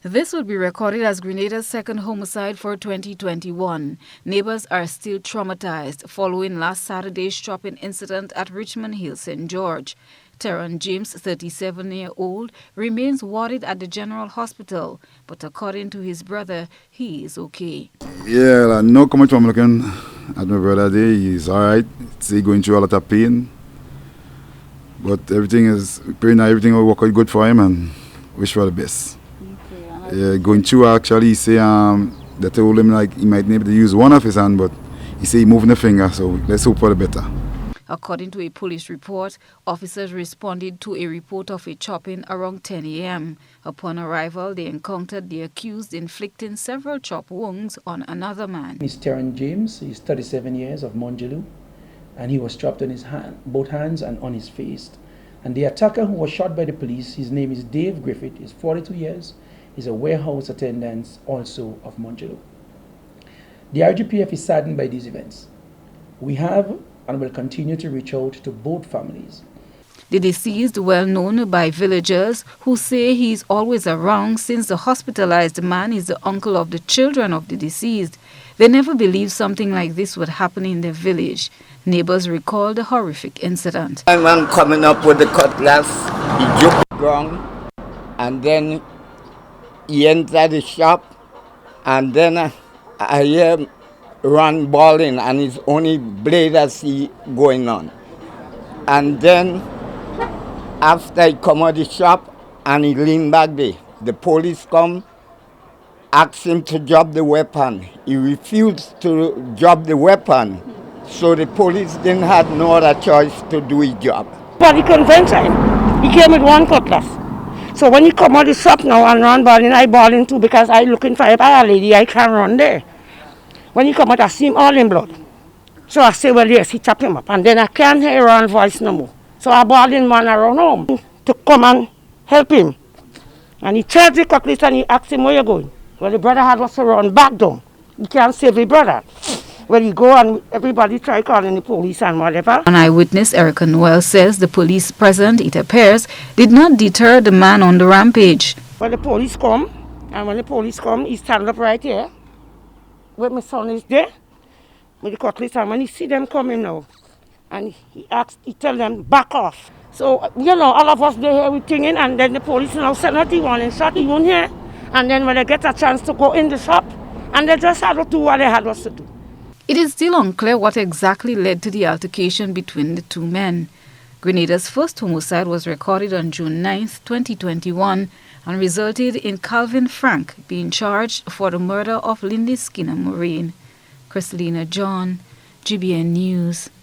This would be recorded as Grenada's second homicide for 2021. Neighbors are still traumatized following last Saturday's shopping incident at Richmond Hill St. Teron James, 37-year-old, remains warded at the General Hospital, but according to his brother, he is okay. Yeah, no comment from looking at my brother there. He's alright. He's going through a lot of pain. But everything will work out good for him and wish for the best. Okay, going through actually, he say they told him like he might need to use one of his hand, but he say he moving the finger, so let's hope for the better. According to a police report, officers responded to a report of a chopping around 10 a.m. Upon arrival, they encountered the accused inflicting several chop wounds on another man. He's Teron James, he's 37 years of Monjelu, and he was chopped on his hand, both hands and on his face. And the attacker who was shot by the police, his name is Dave Griffith, he's 42 years, he's a warehouse attendant also of Monjelu. The RGPF is saddened by these events. We have and will continue to reach out to both families. The deceased, well known by villagers who say he is always around since the hospitalized man is the uncle of the children of the deceased. They never believed something like this would happen in their village. Neighbors recall the horrific incident. My man coming up with the cutlass, he jumped the ground, and then he entered the shop, and then I hear him run bawling, and his only blade I see going on. And then after he come out of the shop and he leaned back there, the police come, asked him to drop the weapon. He refused to drop the weapon, so the police didn't have no other choice to do his job. But he convinced him. He came with one cutlass. So when he come out of the shop now and run bawling, I bawling too because I looking for a lady, I can't run there. When he come out, I see him all in blood. So I say, well, yes, he chopped him up. And then I can't hear Ron's voice no more. So I brought in man around home to come and help him. And he charged the cutlass and he asked him, where you going? Well, the brother had us to run back down. He can't save the brother. Well, he go and everybody try calling the police and whatever. An eyewitness, Erica Noel, says the police present, it appears, did not deter the man on the rampage. Well, the police come, and when the police come, he stand up right here. Where my son is there, with the cutlass, and when he see them coming now, and he tell them, back off. So, you know, all of us there here, we thinking, and then the police now send out the warning shot, he won't hear. And then when they get a chance to go in the shop, and they just had to do what they had us to do. It is still unclear what exactly led to the altercation between the two men. Grenada's first homicide was recorded on June 9, 2021, and resulted in Calvin Frank being charged for the murder of Lindy Skinner Moraine. Christelina John, GBN News.